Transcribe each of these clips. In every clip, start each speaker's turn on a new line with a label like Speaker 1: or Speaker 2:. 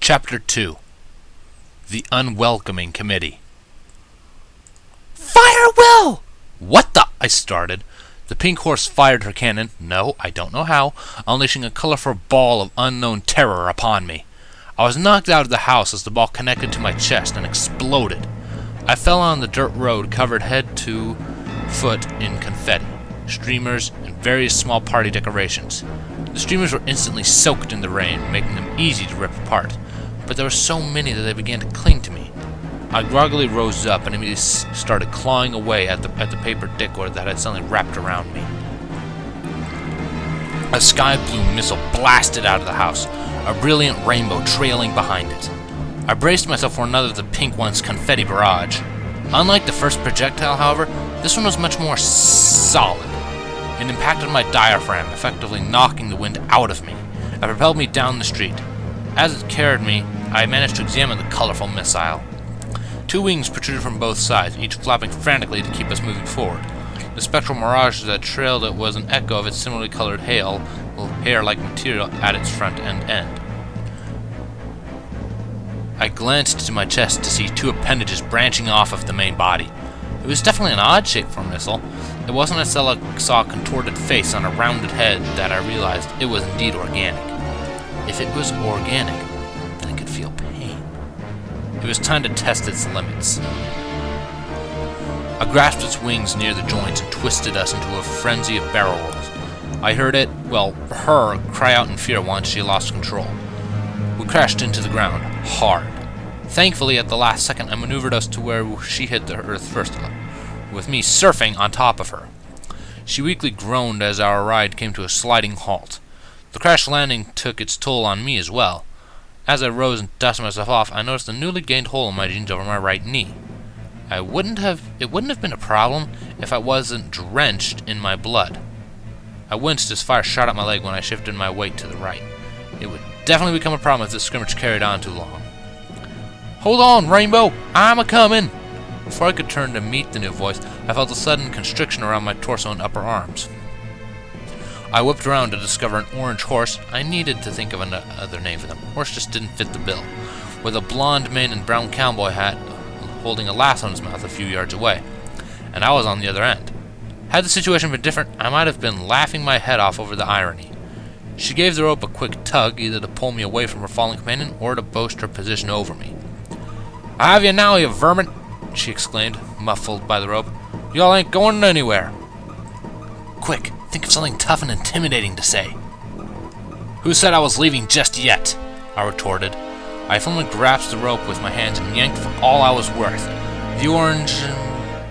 Speaker 1: Chapter 2. The Unwelcoming Committee. "Fire, Will!" "What the—" I started. The pink horse fired her cannon, no, I don't know how, unleashing a colorful ball of unknown terror upon me. I was knocked out of the house as the ball connected to my chest and exploded. I fell on the dirt road covered head to foot in confetti, streamers, and various small party decorations. The streamers were instantly soaked in the rain, making them easy to rip apart, but there were so many that they began to cling to me. I groggily rose up and immediately started clawing away at the paper decor that had suddenly wrapped around me. A sky blue missile blasted out of the house, a brilliant rainbow trailing behind it. I braced myself for another of the pink one's confetti barrage. Unlike the first projectile, however, this one was much more solid. It impacted my diaphragm, effectively knocking the wind out of me. It propelled me down the street. As it carried me, I managed to examine the colorful missile. Two wings protruded from both sides, each flapping frantically to keep us moving forward. The spectral mirage that trailed it was an echo of its similarly colored hair-like material at its front and end. I glanced to my chest to see two appendages branching off of the main body. It was definitely an odd shape for a missile. It wasn't until I saw a contorted face on a rounded head that I realized it was indeed organic. If it was organic, then it could feel pain. It was time to test its limits. I grasped its wings near the joints and twisted us into a frenzy of barrel rolls. I heard her cry out in fear once she lost control. We crashed into the ground, hard. Thankfully, at the last second, I maneuvered us to where she hit the earth first, with me surfing on top of her. She weakly groaned as our ride came to a sliding halt. The crash landing took its toll on me as well. As I rose and dusted myself off, I noticed a newly gained hole in my jeans over my right knee. It wouldn't have been a problem if I wasn't drenched in my blood. I winced as fire shot at my leg when I shifted my weight to the right. It would definitely become a problem if this scrimmage carried on too long. "Hold on, Rainbow! I'm a-comin'!" Before I could turn to meet the new voice, I felt a sudden constriction around my torso and upper arms. I whipped around to discover an orange horse. I needed to think of another name for them. Horse just didn't fit the bill. With a blonde mane and brown cowboy hat, holding a lasso in his mouth a few yards away. And I was on the other end. Had the situation been different, I might have been laughing my head off over the irony. She gave the rope a quick tug, either to pull me away from her fallen companion or to boast her position over me. "I have you now, you vermin!" she exclaimed, muffled by the rope. "Y'all ain't going anywhere." "Quick, think of something tough and intimidating to say." "Who said I was leaving just yet?" I retorted. I firmly grasped the rope with my hands and yanked for all I was worth. The orange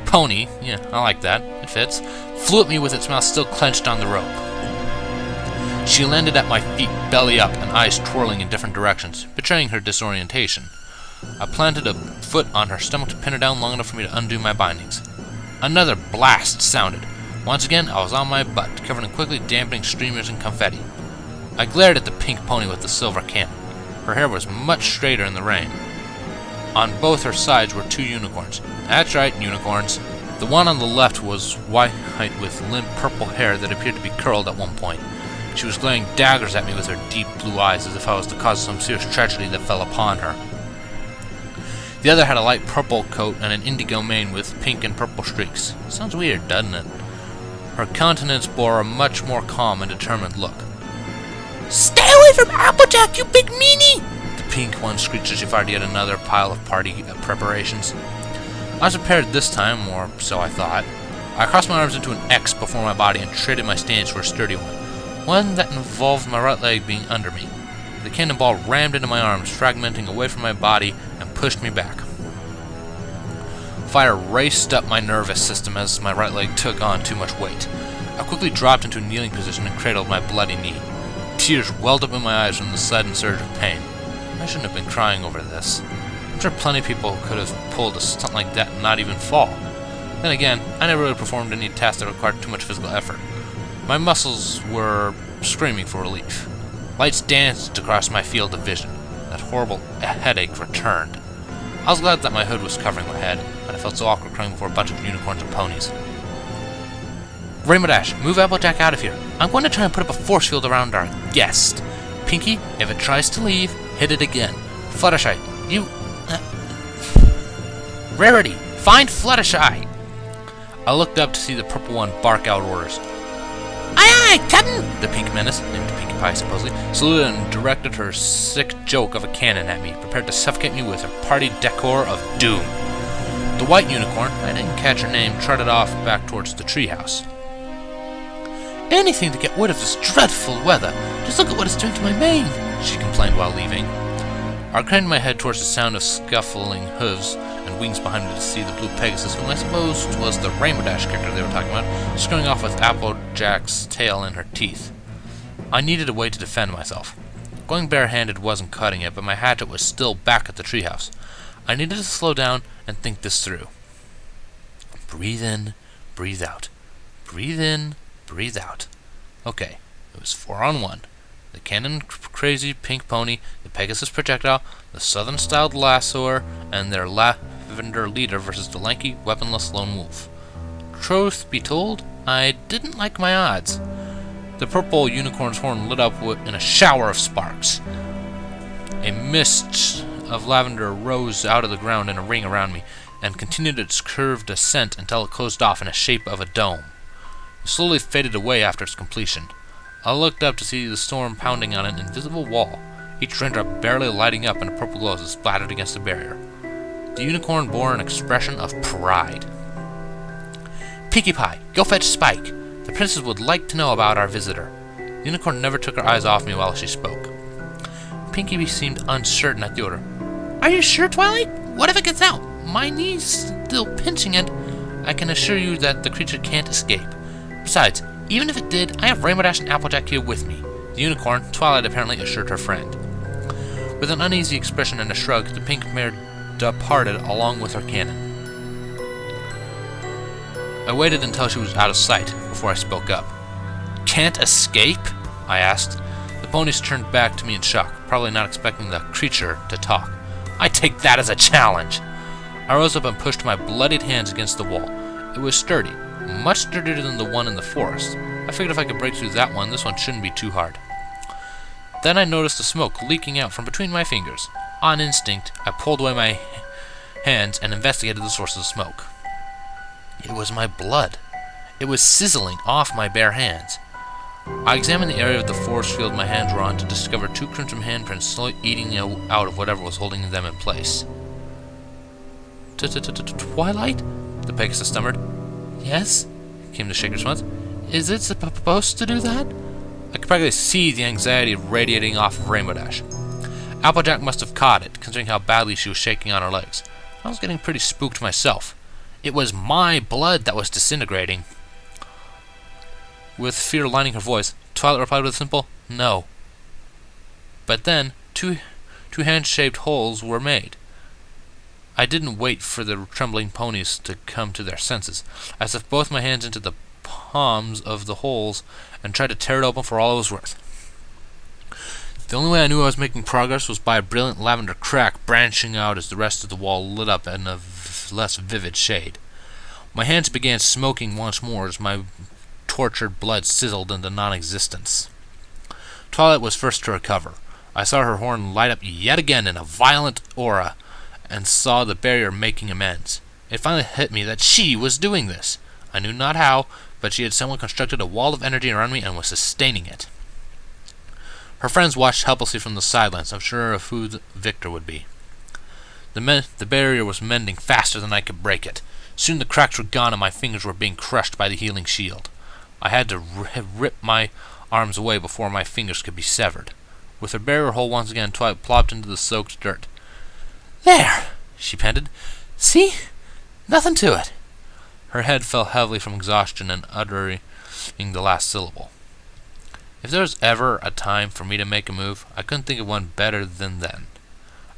Speaker 1: pony, yeah, I like that, it fits, flew at me with its mouth still clenched on the rope. She landed at my feet, belly up, and eyes twirling in different directions, betraying her disorientation. I planted a foot on her stomach to pin her down long enough for me to undo my bindings. Another blast sounded. Once again, I was on my butt, covered in quickly dampening streamers and confetti. I glared at the pink pony with the silver cannon. Her hair was much straighter in the rain. On both her sides were two unicorns. That's right, unicorns. The one on the left was white with limp purple hair that appeared to be curled at one point. She was glaring daggers at me with her deep blue eyes as if I was the cause of some serious tragedy that fell upon her. The other had a light purple coat and an indigo mane with pink and purple streaks. Sounds weird, doesn't it? Her countenance bore a much more calm and determined look. "Stay away from Applejack, you big meanie!" the pink one screeched as she fired yet another pile of party preparations. I was prepared this time, or so I thought. I crossed my arms into an X before my body and traded my stance for a sturdy one that involved my right leg being under me. The cannonball rammed into my arms, fragmenting away from my body, and pushed me back. Fire raced up my nervous system as my right leg took on too much weight. I quickly dropped into a kneeling position and cradled my bloody knee. Tears welled up in my eyes from the sudden surge of pain. I shouldn't have been crying over this. I'm sure plenty of people could have pulled a stunt like that and not even fall. Then again, I never really performed any task that required too much physical effort. My muscles were screaming for relief. Lights danced across my field of vision. That horrible headache returned. I was glad that my hood was covering my head, and I felt so awkward crying before a bunch of unicorns and ponies. "Rainbow Dash, move Applejack out of here. I'm going to try and put up a force field around our guest. Pinky, if it tries to leave, hit it again. Fluttershy, you... Rarity, find Fluttershy! I looked up to see the purple one bark out orders. Aye, aye, Captain! The pink menace, named Pinkie Pie supposedly, saluted and directed her sick joke of a cannon at me, prepared to suffocate me with her party decor of doom. The white unicorn, I didn't catch her name, trotted off back towards the treehouse. Anything to get rid of this dreadful weather. Just look at what it's doing to my mane, she complained while leaving. I craned my head towards the sound of scuffling hooves and wings behind me to see the blue Pegasus, whom I suppose was the Rainbow Dash character they were talking about, scurrying off with Applejack's tail in her teeth. I needed a way to defend myself. Going barehanded wasn't cutting it, but my hatchet was still back at the treehouse. I needed to slow down and think this through. Breathe in, breathe out. Breathe in, breathe out. Okay, it was 4 on 1. The cannon crazy pink pony, the Pegasus projectile, the southern-styled lassoer, and their lavender leader versus the lanky, weaponless lone wolf. Truth be told, I didn't like my odds. The purple unicorn's horn lit up in a shower of sparks. A mist of lavender rose out of the ground in a ring around me, and continued its curved ascent until it closed off in the shape of a dome. It slowly faded away after its completion. I looked up to see the storm pounding on an invisible wall, each raindrop barely lighting up in a purple glow as it splattered against the barrier. The unicorn bore an expression of pride. Pinkie Pie, go fetch Spike. The princess would like to know about our visitor. The unicorn never took her eyes off me while she spoke. Pinkie seemed uncertain at the order. Are you sure, Twilight? What if it gets out? My knee's still pinching and I can assure you that the creature can't escape. Besides, even if it did, I have Rainbow Dash and Applejack here with me. The unicorn, Twilight apparently assured her friend. With an uneasy expression and a shrug, the pink mare departed along with her cannon. I waited until she was out of sight before I spoke up. Can't escape? I asked. The ponies turned back to me in shock, probably not expecting the creature to talk. I take that as a challenge! I rose up and pushed my bloodied hands against the wall. It was sturdy, much sturdier than the one in the forest. I figured if I could break through that one, this one shouldn't be too hard. Then I noticed the smoke leaking out from between my fingers. On instinct, I pulled away my hands and investigated the source of the smoke. It was my blood. It was sizzling off my bare hands. I examined the area of the force field my hands were on to discover 2 crimson handprints slowly eating out of whatever was holding them in place. Twilight? The Pegasus stammered. Yes? Came the Shaker's response. Is it supposed to do that? I could practically see the anxiety radiating off of Rainbow Dash. Applejack must have caught it, considering how badly she was shaking on her legs. I was getting pretty spooked myself. It was my blood that was disintegrating. With fear lining her voice, Twilight replied with a simple, no. But then, two hand-shaped holes were made. I didn't wait for the trembling ponies to come to their senses. I stuffed both my hands into the palms of the holes and tried to tear it open for all it was worth. The only way I knew I was making progress was by a brilliant lavender crack branching out as the rest of the wall lit up in a less vivid shade. My hands began smoking once more as my tortured blood sizzled into non-existence. Twilight was first to recover. I saw her horn light up yet again in a violent aura, and saw the barrier making amends. It finally hit me that she was doing this. I knew not how, but she had someone constructed a wall of energy around me and was sustaining it. Her friends watched helplessly from the sidelines, unsure of who the victor would be. The barrier was mending faster than I could break it. Soon the cracks were gone and my fingers were being crushed by the healing shield. I had to rip my arms away before my fingers could be severed. With her barrier whole once again, Twilight plopped into the soaked dirt. There, she panted. See? Nothing to it. Her head fell heavily from exhaustion and uttering the last syllable. If there was ever a time for me to make a move, I couldn't think of one better than then.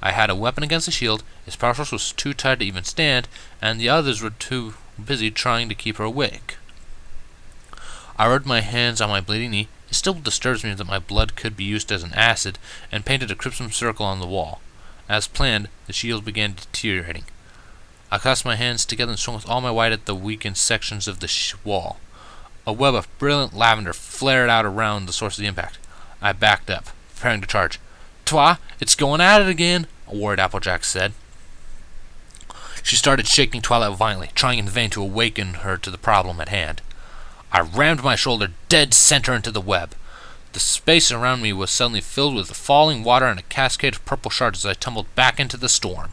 Speaker 1: I had a weapon against the shield, its power source was too tired to even stand, and the others were too busy trying to keep her awake. I rubbed my hands on my bleeding knee. It still disturbs me that my blood could be used as an acid, and painted a crimson circle on the wall. As planned, the shield began deteriorating. I clasped my hands together and swung with all my might at the weakened sections of the wall. A web of brilliant lavender flared out around the source of the impact. I backed up, preparing to charge. Twa, it's going at it again, a worried Applejack said. She started shaking Twilight violently, trying in vain to awaken her to the problem at hand. I rammed my shoulder dead center into the web. The space around me was suddenly filled with falling water and a cascade of purple shards as I tumbled back into the storm.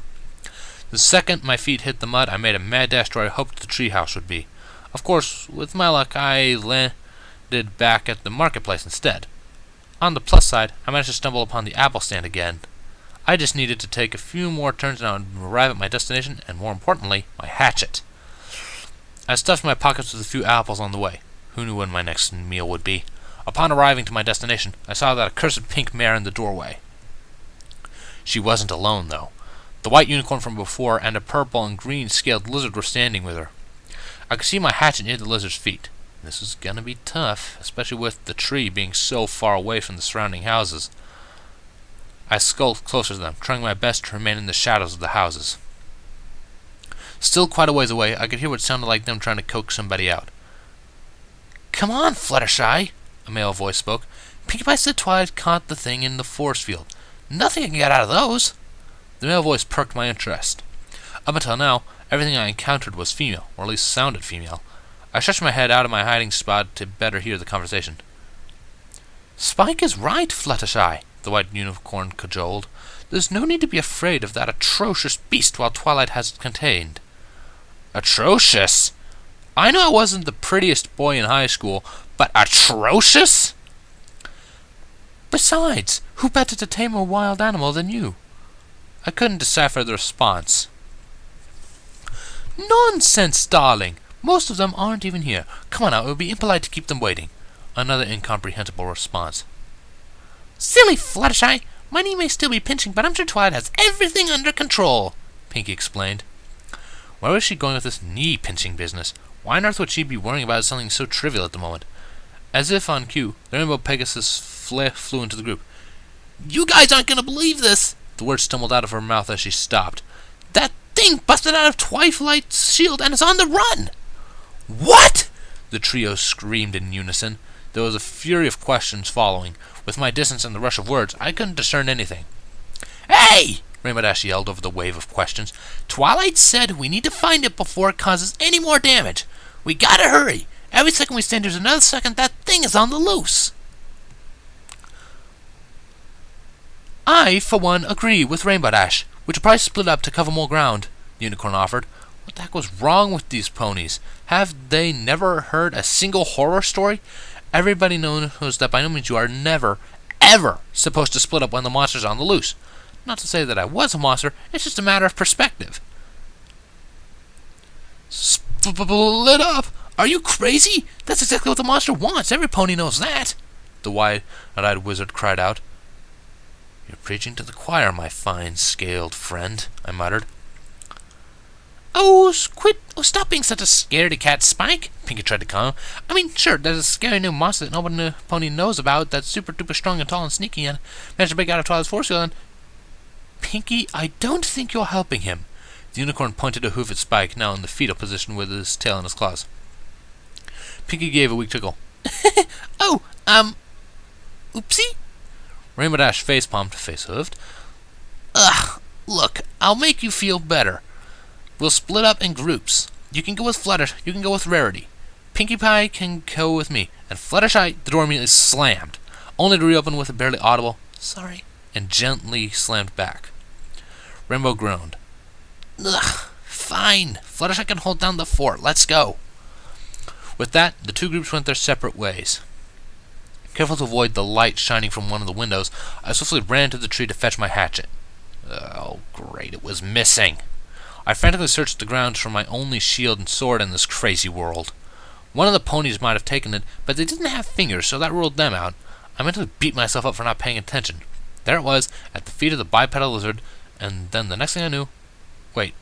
Speaker 1: The second my feet hit the mud, I made a mad dash to where I hoped the treehouse would be. Of course, with my luck, I landed back at the marketplace instead. On the plus side, I managed to stumble upon the apple stand again. I just needed to take a few more turns and I would arrive at my destination, and more importantly, my hatchet. I stuffed my pockets with a few apples on the way. Who knew when my next meal would be? Upon arriving to my destination, I saw that accursed pink mare in the doorway. She wasn't alone, though. The white unicorn from before and a purple and green scaled lizard were standing with her. I could see my hatchet near the lizard's feet. This was gonna be tough, especially with the tree being so far away from the surrounding houses. I skulked closer to them, trying my best to remain in the shadows of the houses. Still quite a ways away, I could hear what sounded like them trying to coax somebody out. "Come on, Fluttershy," a male voice spoke. "Pinkie Pie said Twilight caught the thing in the force field. Nothing can get out of those." The male voice perked my interest. Up until now, everything I encountered was female, or at least sounded female. I stretched my head out of my hiding spot to better hear the conversation. "Spike is right, Fluttershy," the white unicorn cajoled. "There's no need to be afraid of that atrocious beast while Twilight has it contained." Atrocious? I know I wasn't the prettiest boy in high school, but atrocious? Besides, who better to tame a wild animal than you? I couldn't decipher the response. Nonsense, darling! Most of them aren't even here. Come on now, it would be impolite to keep them waiting. Another incomprehensible response. Silly Fluttershy! My knee may still be pinching, but I'm sure Twilight has everything under control, Pinkie explained. Where was she going with this knee-pinching business? Why on earth would she be worrying about something so trivial at the moment? As if on cue, the Rainbow Pegasus flew into the group. You guys aren't going to believe this! The words stumbled out of her mouth as she stopped. That thing busted out of Twilight's shield and is on the run! What? The trio screamed in unison. There was a fury of questions following. With my distance and the rush of words, I couldn't discern anything. Hey! Rainbow Dash yelled over the wave of questions. Twilight said we need to find it before it causes any more damage. We gotta hurry. Every second we stand, there's another second that thing is on the loose. I, for one, agree with Rainbow Dash. We should probably split up to cover more ground, the unicorn offered. What the heck was wrong with these ponies? Have they never heard a single horror story? Everybody knows that by no means you are never, ever supposed to split up when the monster's on the loose. Not to say that I was a monster, it's just a matter of perspective. Split up? Are you crazy? That's exactly what the monster wants. Every pony knows that, the wide-eyed wizard cried out. You're preaching to the choir, my fine scaled friend, I muttered. Oh, stop being such a scaredy cat, Spike, Pinkie tried to calm him. I mean, sure, there's a scary new monster that nobody pony knows about that's super duper strong and tall and sneaky and managed to break out of Twilight's force field and... Pinkie, I don't think you're helping him. The unicorn pointed a hoof at Spike, now in the fetal position with his tail in his claws. Pinkie gave a weak tickle. Oopsie? Rainbow Dash face-palmed, face-hooved. Ugh, look, I'll make you feel better. We'll split up in groups. You can go with Flutter, you can go with Rarity. Pinkie Pie can go with me, and Fluttershy, the door immediately slammed, only to reopen with a barely audible, sorry, and gently slammed back. Rainbow groaned. Ugh, fine. Fluttershy can hold down the fort. Let's go. With that, the two groups went their separate ways. Careful to avoid the light shining from one of the windows, I swiftly ran to the tree to fetch my hatchet. Oh, great, it was missing. I frantically searched the ground for my only shield and sword in this crazy world. One of the ponies might have taken it, but they didn't have fingers, so that ruled them out. I mentally beat myself up for not paying attention. There it was, at the feet of the bipedal lizard, and then the next thing I knew... Wait,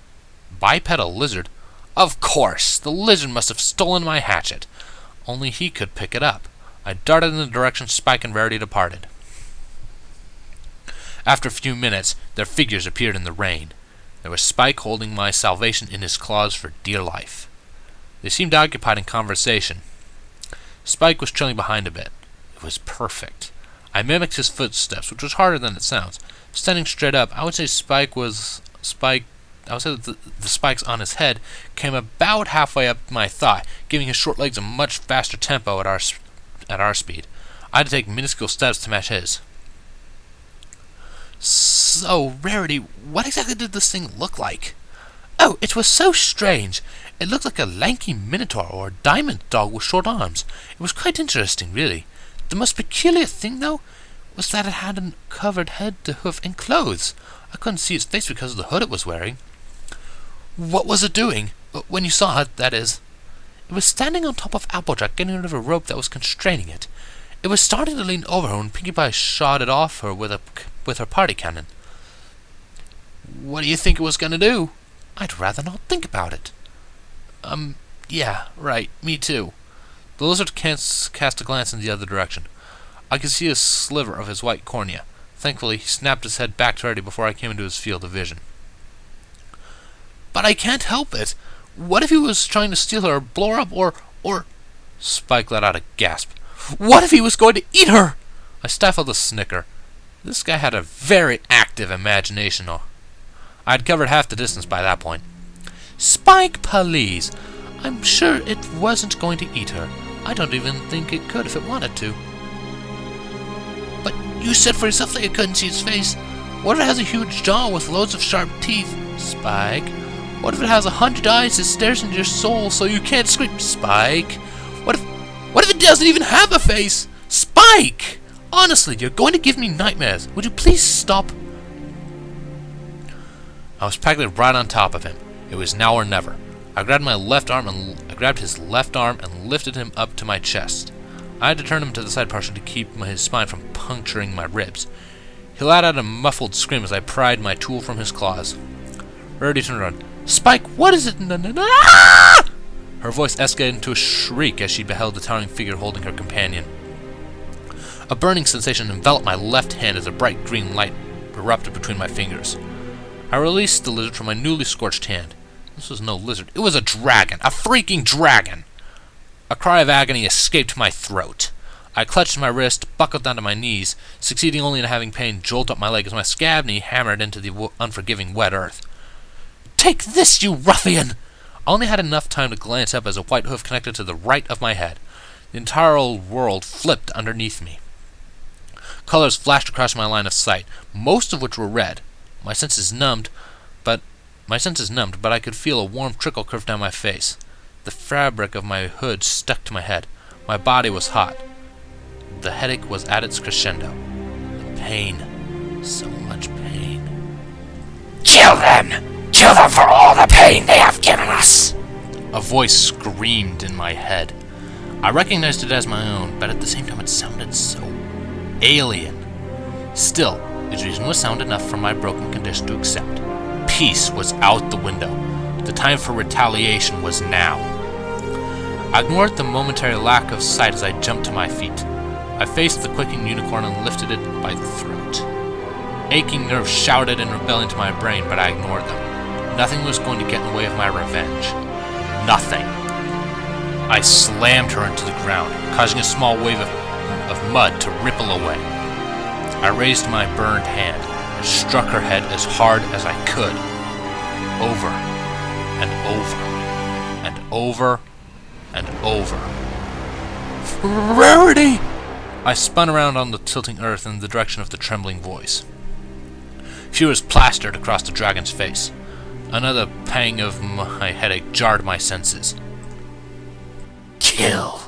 Speaker 1: bipedal lizard? Of course! The lizard must have stolen my hatchet. Only he could pick it up. I darted in the direction Spike and Rarity departed. After a few minutes, their figures appeared in the rain. There was Spike holding my salvation in his claws for dear life. They seemed occupied in conversation. Spike was trailing behind a bit. It was perfect. I mimicked his footsteps, which was harder than it sounds. Standing straight up, I would say that the spikes on his head came about halfway up my thigh, giving his short legs a much faster tempo at our speed. I had to take minuscule steps to match his. So, Rarity, what exactly did this thing look like? Oh, it was so strange. It looked like a lanky minotaur or a diamond dog with short arms. It was quite interesting, really. The most peculiar thing, though, was that it had a covered head to hoof and clothes. I couldn't see its face because of the hood it was wearing. What was it doing? When you saw it, that is. It was standing on top of Applejack, getting rid of a rope that was constraining it. It was starting to lean over her when Pinkie Pie shot it off her with her party cannon. What do you think it was going to do? I'd rather not think about it. Yeah, right, me too. The lizard cast a glance in the other direction. I could see a sliver of his white cornea. Thankfully, he snapped his head back to Rarity before I came into his field of vision. But I can't help it. What if he was trying to steal her or blow her up or... Spike let out a gasp. What if he was going to eat her? I stifled a snicker. This guy had a very active imagination. I had covered half the distance by that point. Spike, please. I'm sure it wasn't going to eat her. I don't even think it could if it wanted to. But you said for yourself that you couldn't see its face. What if it has a huge jaw with loads of sharp teeth? Spike. What if it has 100 eyes that stares into your soul so you can't scream? Spike. What if it doesn't even have a face? Spike! Honestly, you're going to give me nightmares. Would you please stop? I was practically right on top of him. It was now or never. I grabbed his left arm and lifted him up to my chest. I had to turn him to the side partially to keep his spine from puncturing my ribs. He let out a muffled scream as I pried my tool from his claws. Rarity turned around. Spike, what is it? Her voice escalated into a shriek as she beheld the towering figure holding her companion. A burning sensation enveloped my left hand as a bright green light erupted between my fingers. I released the lizard from my newly scorched hand. This was no lizard. It was a dragon. A freaking dragon! A cry of agony escaped my throat. I clutched my wrist, buckled down to my knees, succeeding only in having pain jolt up my leg as my scab knee hammered into the unforgiving wet earth. Take this, you ruffian! I only had enough time to glance up as a white hoof connected to the right of my head. The entire old world flipped underneath me. Colors flashed across my line of sight, most of which were red. My senses numbed, but I could feel a warm trickle curve down my face. The fabric of my hood stuck to my head. My body was hot. The headache was at its crescendo. The pain. So much pain. Kill them! Kill them for all the pain they have given us! A voice screamed in my head. I recognized it as my own, but at the same time it sounded so alien. Still, its reason was sound enough for my broken condition to accept. Peace was out the window. The time for retaliation was now. I ignored the momentary lack of sight as I jumped to my feet. I faced the quaking unicorn and lifted it by the throat. Aching nerves shouted in rebellion to my brain, but I ignored them. Nothing was going to get in the way of my revenge. Nothing. I slammed her into the ground, causing a small wave of mud to ripple away. I raised my burned hand and struck her head as hard as I could. Over and over and over and over. Rarity! I spun around on the tilting earth in the direction of the trembling voice. She was plastered across the dragon's face. Another pang of my headache jarred my senses. Kill.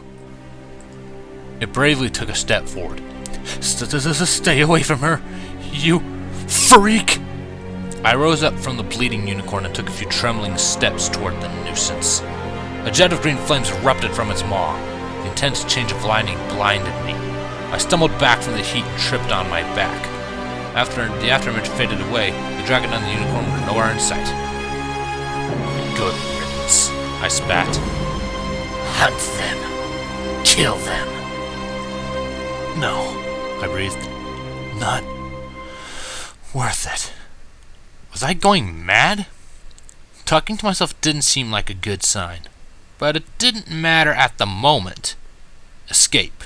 Speaker 1: It bravely took a step forward. Stay away from her, you freak! I rose up from the bleeding unicorn and took a few trembling steps toward the nuisance. A jet of green flames erupted from its maw. The intense change of lighting blinded me. I stumbled back from the heat and tripped on my back. After the afterimage faded away, the dragon and the unicorn were nowhere in sight. Good riddance, I spat. Hunt them. Kill them. No, I breathed. Not worth it. Was I going mad? Talking to myself didn't seem like a good sign. But it didn't matter at the moment. Escape.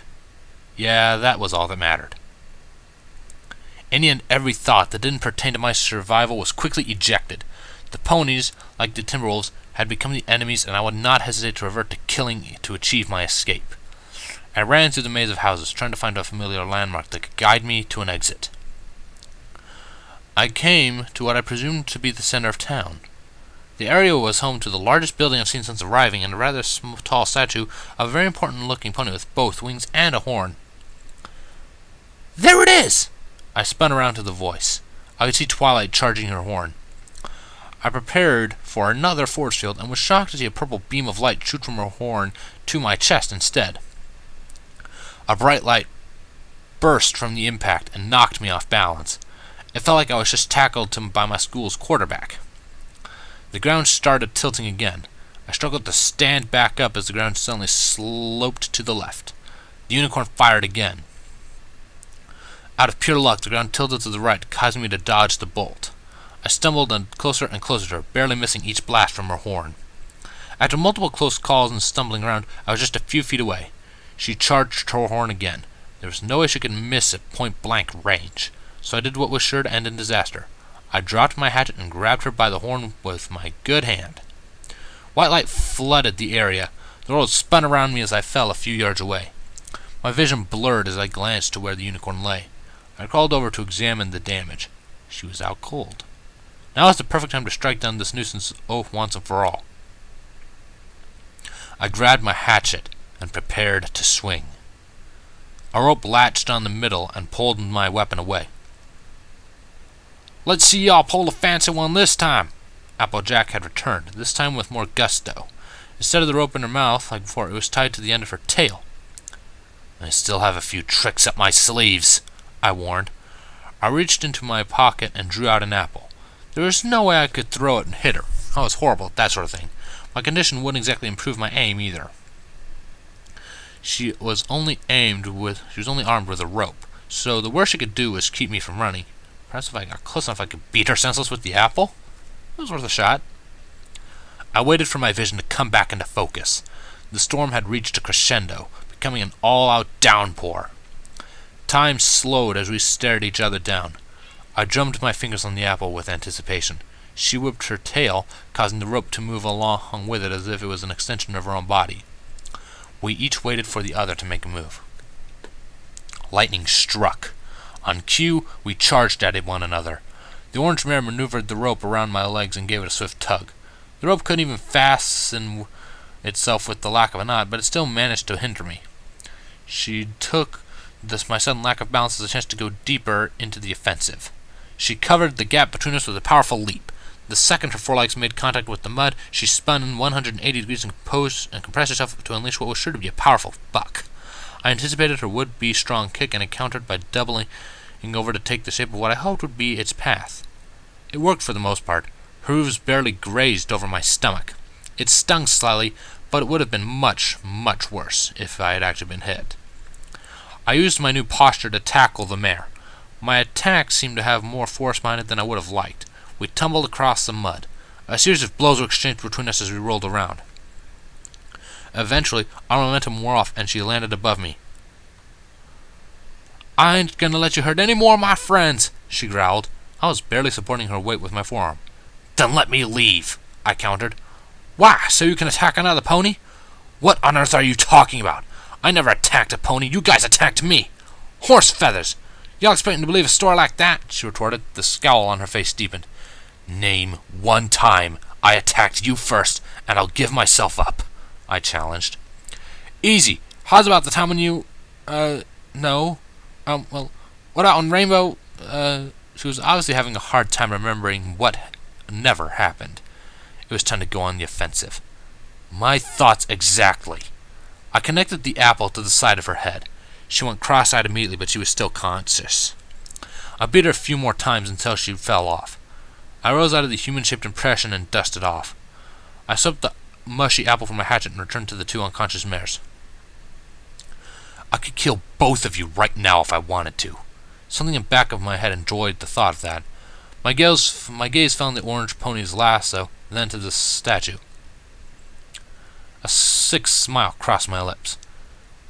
Speaker 1: Yeah, that was all that mattered. Any and every thought that didn't pertain to my survival was quickly ejected. The ponies, like the Timberwolves, had become the enemies, and I would not hesitate to revert to killing to achieve my escape. I ran through the maze of houses, trying to find a familiar landmark that could guide me to an exit. I came to what I presumed to be the center of town. The area was home to the largest building I've seen since arriving, and a rather tall statue of a very important-looking pony with both wings and a horn. There it is! I spun around to the voice. I could see Twilight charging her horn. I prepared for another force field and was shocked to see a purple beam of light shoot from her horn to my chest instead. A bright light burst from the impact and knocked me off balance. It felt like I was just tackled by my school's quarterback. The ground started tilting again. I struggled to stand back up as the ground suddenly sloped to the left. The unicorn fired again. Out of pure luck, the ground tilted to the right, causing me to dodge the bolt. I stumbled closer and closer to her, barely missing each blast from her horn. After multiple close calls and stumbling around, I was just a few feet away. She charged her horn again. There was no way she could miss at point-blank range, so I did what was sure to end in disaster. I dropped my hatchet and grabbed her by the horn with my good hand. White light flooded the area. The world spun around me as I fell a few yards away. My vision blurred as I glanced to where the unicorn lay. I crawled over to examine the damage. She was out cold. Now is the perfect time to strike down this nuisance once and for all. I grabbed my hatchet and prepared to swing. A rope latched on the middle and pulled my weapon away. Let's see y'all pull the fancy one this time. Applejack had returned, this time with more gusto. Instead of the rope in her mouth, like before, it was tied to the end of her tail. I still have a few tricks up my sleeves, I warned. I reached into my pocket and drew out an apple. There was no way I could throw it and hit her. I was horrible at that sort of thing. My condition wouldn't exactly improve my aim either. She was only armed with a rope, so the worst she could do was keep me from running. Perhaps if I got close enough I could beat her senseless with the apple? It was worth a shot. I waited for my vision to come back into focus. The storm had reached a crescendo, becoming an all-out downpour. Time slowed as we stared each other down. I drummed my fingers on the apple with anticipation. She whipped her tail, causing the rope to move along with it as if it was an extension of her own body. We each waited for the other to make a move. Lightning struck. On cue, we charged at one another. The orange mare maneuvered the rope around my legs and gave it a swift tug. The rope couldn't even fasten itself with the lack of a knot, but it still managed to hinder me. She took my sudden lack of balance as a chance to go deeper into the offensive. She covered the gap between us with a powerful leap. The second her forelegs made contact with the mud, she spun in 180 degrees and compressed herself to unleash what was sure to be a powerful buck. I anticipated her would-be strong kick and countered by doubling over to take the shape of what I hoped would be its path. It worked for the most part. Her hooves barely grazed over my stomach. It stung slightly, but it would have been much, much worse if I had actually been hit. I used my new posture to tackle the mare. My attack seemed to have more force behind it than I would have liked. We tumbled across the mud. A series of blows were exchanged between us as we rolled around. Eventually, our momentum wore off and she landed above me. I ain't gonna let you hurt any more of my friends, she growled. I was barely supporting her weight with my forearm. Then let me leave, I countered. Why, so you can attack another pony? What on earth are you talking about? I never attacked a pony. You guys attacked me. Horse feathers. Y'all expect me to believe a story like that? She retorted. The scowl on her face deepened. Name one time I attacked you first, and I'll give myself up, I challenged. Easy. How's about the time when you, no. Well, what out on Rainbow? She was obviously having a hard time remembering what never happened. It was time to go on the offensive. My thoughts exactly. I connected the apple to the side of her head. She went cross-eyed immediately, but she was still conscious. I beat her a few more times until she fell off. I rose out of the human-shaped impression and dusted off. I swept the mushy apple from my hatchet and returned to the two unconscious mares. I could kill both of you right now if I wanted to. Something in the back of my head enjoyed the thought of that. My gaze fell on the orange pony's lasso, then to the statue. A sick smile crossed my lips.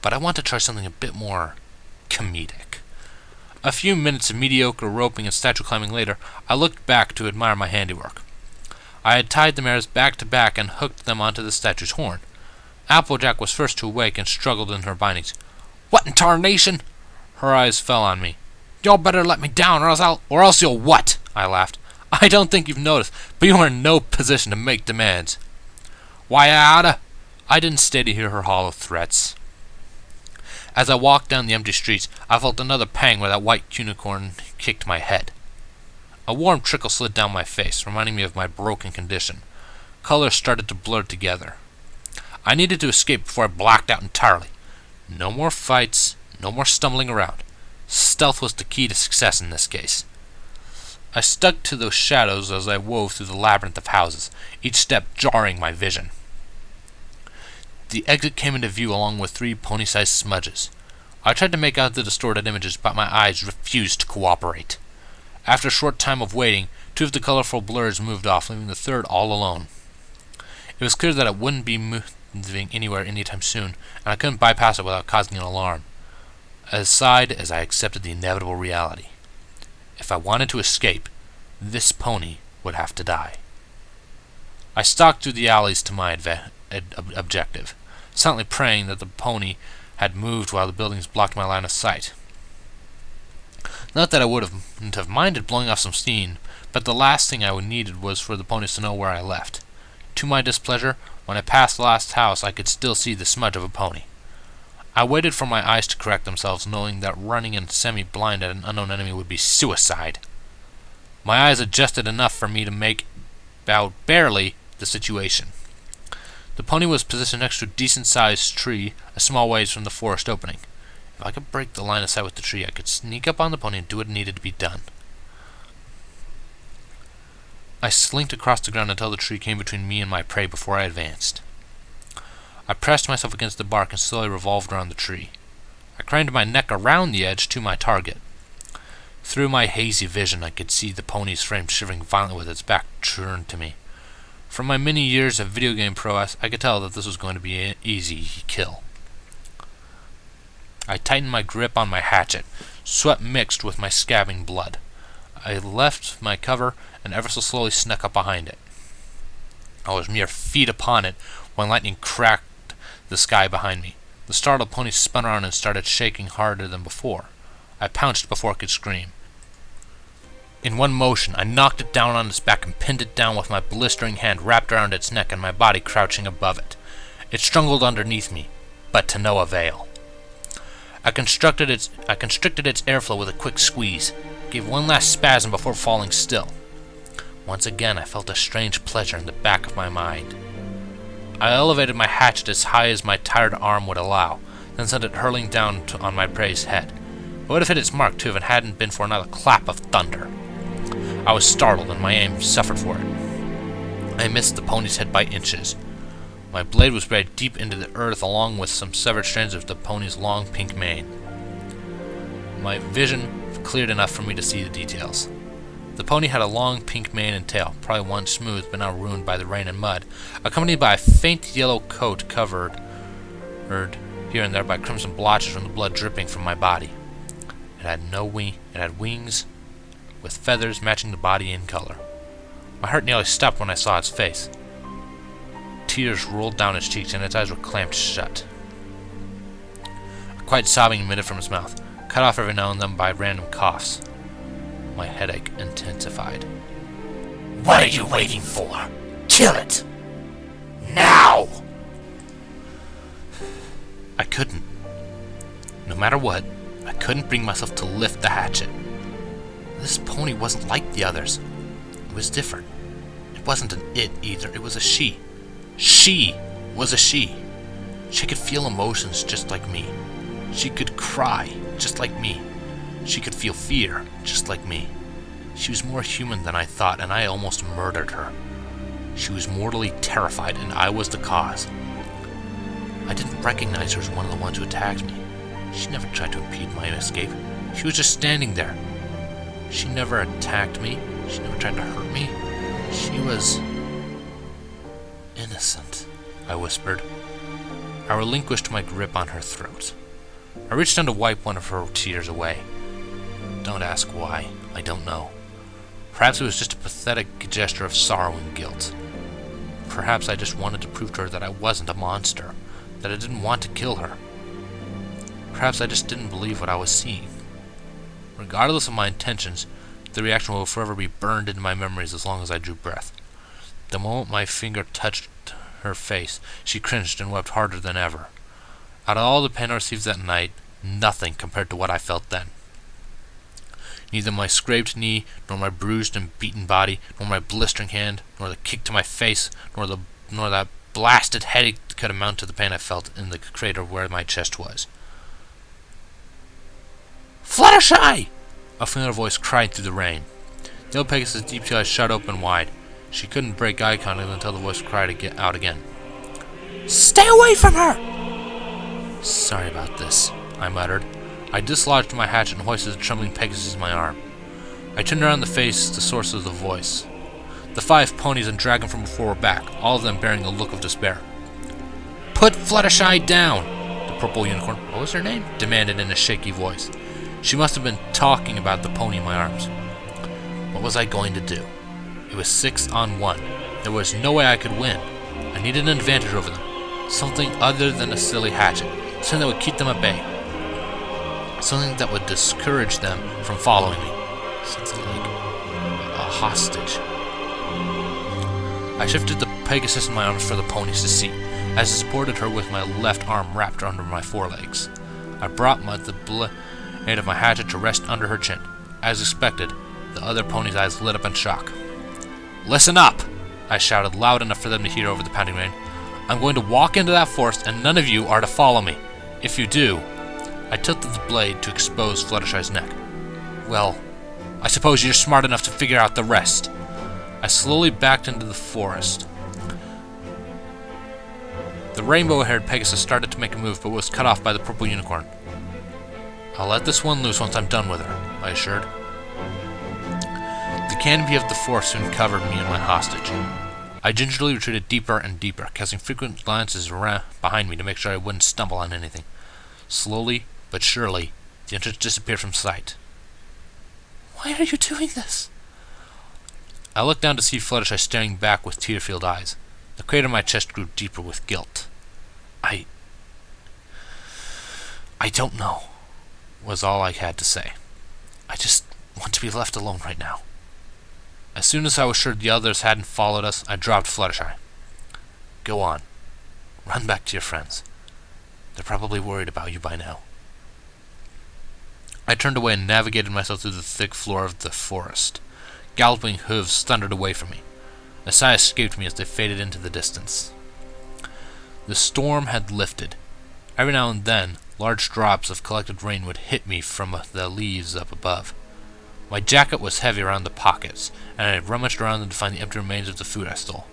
Speaker 1: But I want to try something a bit more comedic. A few minutes of mediocre roping and statue climbing later, I looked back to admire my handiwork. I had tied the mares back to back and hooked them onto the statue's horn. Applejack was first to awake and struggled in her bindings. "What in tarnation?" Her eyes fell on me. "Y'all better let me down, or else you'll what?" I laughed. "I don't think you've noticed, but you are in no position to make demands." "Why, I oughta—" I didn't stay to hear her hollow threats. As I walked down the empty streets, I felt another pang where that white unicorn kicked my head. A warm trickle slid down my face, reminding me of my broken condition. Colors started to blur together. I needed to escape before I blacked out entirely. No more fights, no more stumbling around. Stealth was the key to success in this case. I stuck to those shadows as I wove through the labyrinth of houses, each step jarring my vision. The exit came into view along with 3 pony-sized smudges. I tried to make out the distorted images, but my eyes refused to cooperate. After a short time of waiting, 2 of the colorful blurs moved off, leaving the 3rd all alone. It was clear that it wouldn't be moving anywhere anytime soon, and I couldn't bypass it without causing an alarm. I sighed as I accepted the inevitable reality. If I wanted to escape, this pony would have to die. I stalked through the alleys to my objective, silently praying that the pony had moved while the buildings blocked my line of sight. Not that I wouldn't have minded blowing off some steam, but the last thing I needed was for the ponies to know where I left. To my displeasure, when I passed the last house, I could still see the smudge of a pony. I waited for my eyes to correct themselves, knowing that running in semi-blind at an unknown enemy would be suicide. My eyes adjusted enough for me to make out barely the situation. The pony was positioned next to a decent-sized tree, a small ways from the forest opening. If I could break the line of sight with the tree, I could sneak up on the pony and do what needed to be done. I slinked across the ground until the tree came between me and my prey before I advanced. I pressed myself against the bark and slowly revolved around the tree. I craned my neck around the edge to my target. Through my hazy vision, I could see the pony's frame shivering violently with its back turned to me. From my many years of video game prowess, I could tell that this was going to be an easy kill. I tightened my grip on my hatchet, sweat mixed with my scabbing blood. I left my cover and ever so slowly snuck up behind it. I was mere feet upon it when lightning cracked the sky behind me. The startled pony spun around and started shaking harder than before. I pounced before it could scream. In one motion, I knocked it down on its back and pinned it down with my blistering hand wrapped around its neck and my body crouching above it. It struggled underneath me, but to no avail. I constricted its airflow with a quick squeeze, gave one last spasm before falling still. Once again, I felt a strange pleasure in the back of my mind. I elevated my hatchet as high as my tired arm would allow, then sent it hurling down on my prey's head. It would have hit its mark, too, if it hadn't been for another clap of thunder. I was startled, and my aim suffered for it. I missed the pony's head by inches. My blade was buried deep into the earth, along with some severed strands of the pony's long pink mane. My vision cleared enough for me to see the details. The pony had a long pink mane and tail, probably once smooth but now ruined by the rain and mud, accompanied by a faint yellow coat covered here and there by crimson blotches from the blood dripping from my body. It had wings with feathers matching the body in color. My heart nearly stopped when I saw its face. Tears rolled down its cheeks and its eyes were clamped shut. A quiet sobbing emitted from its mouth, cut off every now and then by random coughs. My headache intensified.
Speaker 2: What are you waiting for? Kill it! Now!
Speaker 1: I couldn't. No matter what, I couldn't bring myself to lift the hatchet. This pony wasn't like the others. It was different. It wasn't an it either, it was a she. She was a she. She could feel emotions just like me. She could cry just like me. She could feel fear just like me. She was more human than I thought, and I almost murdered her. She was mortally terrified, and I was the cause. I didn't recognize her as one of the ones who attacked me. She never tried to impede my escape. She was just standing there. She never attacked me. She never tried to hurt me. She was innocent, I whispered. I relinquished my grip on her throat. I reached down to wipe one of her tears away. Don't ask why. I don't know. Perhaps it was just a pathetic gesture of sorrow and guilt. Perhaps I just wanted to prove to her that I wasn't a monster, that I didn't want to kill her. Perhaps I just didn't believe what I was seeing. Regardless of my intentions, the reaction will forever be burned into my memories as long as I drew breath. The moment my finger touched her face, she cringed and wept harder than ever. Out of all the pain I received that night, nothing compared to what I felt then. Neither my scraped knee, nor my bruised and beaten body, nor my blistering hand, nor the kick to my face, nor that blasted headache could amount to the pain I felt in the crater where my chest was. "Fluttershy!" A familiar voice cried through the rain. The old Pegasus' deep eyes shut open wide. She couldn't break eye contact until the voice cried out again. "Stay away from her!" "Sorry about this," I muttered. I dislodged my hatchet and hoisted the trembling Pegasus in my arm. I turned around to face the source of the voice. The 5 ponies and dragon from before were back, all of them bearing a look of despair. "Put Fluttershy down!" the purple unicorn, what was her name? Demanded in a shaky voice. She must have been talking about the pony in my arms. What was I going to do? It was 6 on 1. There was no way I could win. I needed an advantage over them. Something other than a silly hatchet. Something that would keep them at bay. Something that would discourage them from following me. Something like a hostage. I shifted the Pegasus in my arms for the ponies to see, as I supported her with my left arm wrapped under my forelegs. I brought the blade of my hatchet to rest under her chin. As expected, the other pony's eyes lit up in shock. "Listen up!" I shouted loud enough for them to hear over the pounding rain. "I'm going to walk into that forest, and none of you are to follow me. If you do..." I tilted the blade to expose Fluttershy's neck. "Well, I suppose you're smart enough to figure out the rest." I slowly backed into the forest. The rainbow-haired Pegasus started to make a move, but was cut off by the purple unicorn. "I'll let this one loose once I'm done with her," I assured. The canopy of the forest soon covered me and my hostage. I gingerly retreated deeper and deeper, casting frequent glances around behind me to make sure I wouldn't stumble on anything. Slowly, but surely, the entrance disappeared from sight. "Why are you doing this?" I looked down to see Fluttershy staring back with tear-filled eyes. The crater in my chest grew deeper with guilt. I don't know," was all I had to say. "I just want to be left alone right now." As soon as I was sure the others hadn't followed us, I dropped Fluttershy. "Go on. Run back to your friends. They're probably worried about you by now." I turned away and navigated myself through the thick floor of the forest. Galloping hooves thundered away from me. A sigh escaped me as they faded into the distance. The storm had lifted. Every now and then, large drops of collected rain would hit me from the leaves up above. My jacket was heavy around the pockets, and I rummaged around them to find the empty remains of the food I stole.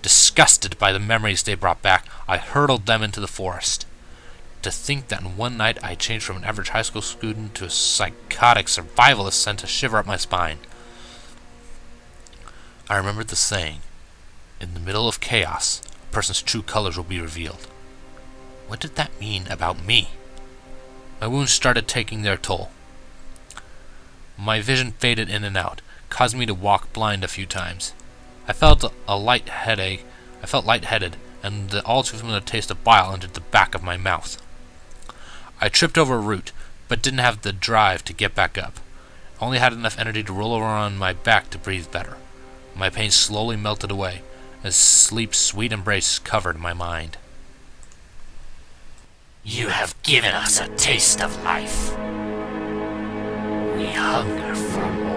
Speaker 1: Disgusted by the memories they brought back, I hurled them into the forest. To think that in one night I changed from an average high school student to a psychotic survivalist sent a shiver up my spine. I remembered the saying, "In the middle of chaos, a person's true colors will be revealed." What did that mean about me? My wounds started taking their toll. My vision faded in and out, causing me to walk blind a few times. I felt lightheaded, and the all too familiar taste of bile entered the back of my mouth. I tripped over a root, but didn't have the drive to get back up. I only had enough energy to roll over on my back to breathe better. My pain slowly melted away, as sleep's sweet embrace covered my mind.
Speaker 2: You have given us a taste of life. We hunger for more.